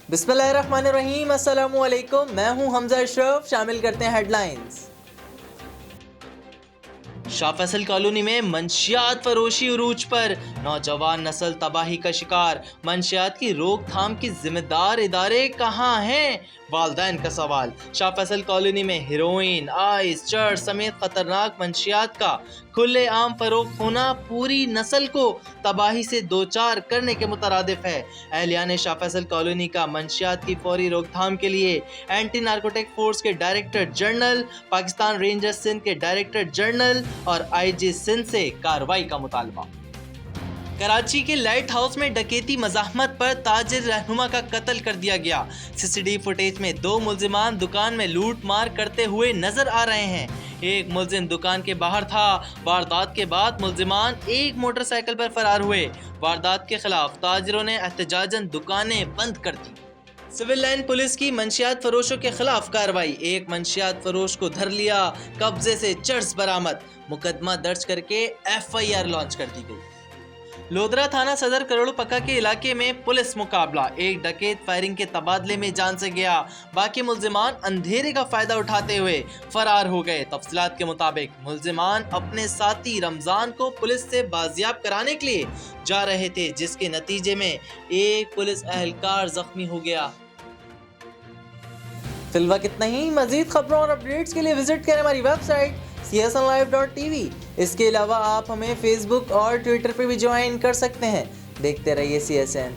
बिस्मिल्लाहिर्रहमानिर्रहीम, अस्सलामु अलैकुम। मैं हूं हमजा अशरफ। शामिल करते हैं हेडलाइंस। शाह फैसल कॉलोनी में मंशियात फरोशी उरूज पर, नौजवान नस्ल तबाही का शिकार। मंशियात की रोकथाम की जिम्मेदार इदारे कहाँ हैं? वालदैन का सवाल। शाह फैसल कॉलोनी में हेरोइन, आइस, चर्च समेत खतरनाक मंशियात का खुले आम फरोख्त होना पूरी नस्ल को तबाही से दो चार करने के मुतरादिफ है। अहलियान शाह फैसल कॉलोनी का मंशियात की फौरी रोकथाम के लिए एंटी नार्कोटिक फोर्स के director general, Pakistan rangers Sindh के डायरेक्टर जनरल और आईजी सिंध से कार्रवाई का मुतालबा। कराची के लाइट हाउस में डकैती मज़ाहमत पर ताजिर रहनुमा का कत्ल कर दिया गया। सीसीटीवी फुटेज में दो मुल्जिमान दुकान में लूट मार करते हुए नजर आ रहे हैं। एक मुल्जिम दुकान के बाहर था। वारदात के बाद मुल्जिमान एक मोटरसाइकिल पर फरार हुए। वारदात के खिलाफ ताजिरों ने एहतजाजन दुकानें बंद कर दी। सिविल लाइन पुलिस की मंशियात फरोशों के खिलाफ कार्रवाई। एक मंशियात फरोश को धर लिया, कब्जे से चर्स बरामद। मुकदमा दर्ज करके FIR लॉन्च कर दी गई। लोधरा थाना सदर करोड़ पक्का के इलाके में पुलिस मुकाबला। एक डकैत फायरिंग के तबादले में जान से गया। बाकी मुल्जिमान अंधेरे का फायदा उठाते हुए फरार हो गए। तफसीलात के मुताबिक मुल्जिमान अपने साथी रमजान को पुलिस से बाजियाब कराने के लिए जा रहे थे, जिसके नतीजे में एक पुलिस एहलकार जख्मी हो गया। फिलहाल कितना ही। मजीद खबरों और अपडेट्स के लिए विजिट करें हमारी वेबसाइट csnlive.tv। इसके अलावा आप हमें फेसबुक और ट्विटर पर भी ज्वाइन कर सकते हैं। देखते रहिए CSN।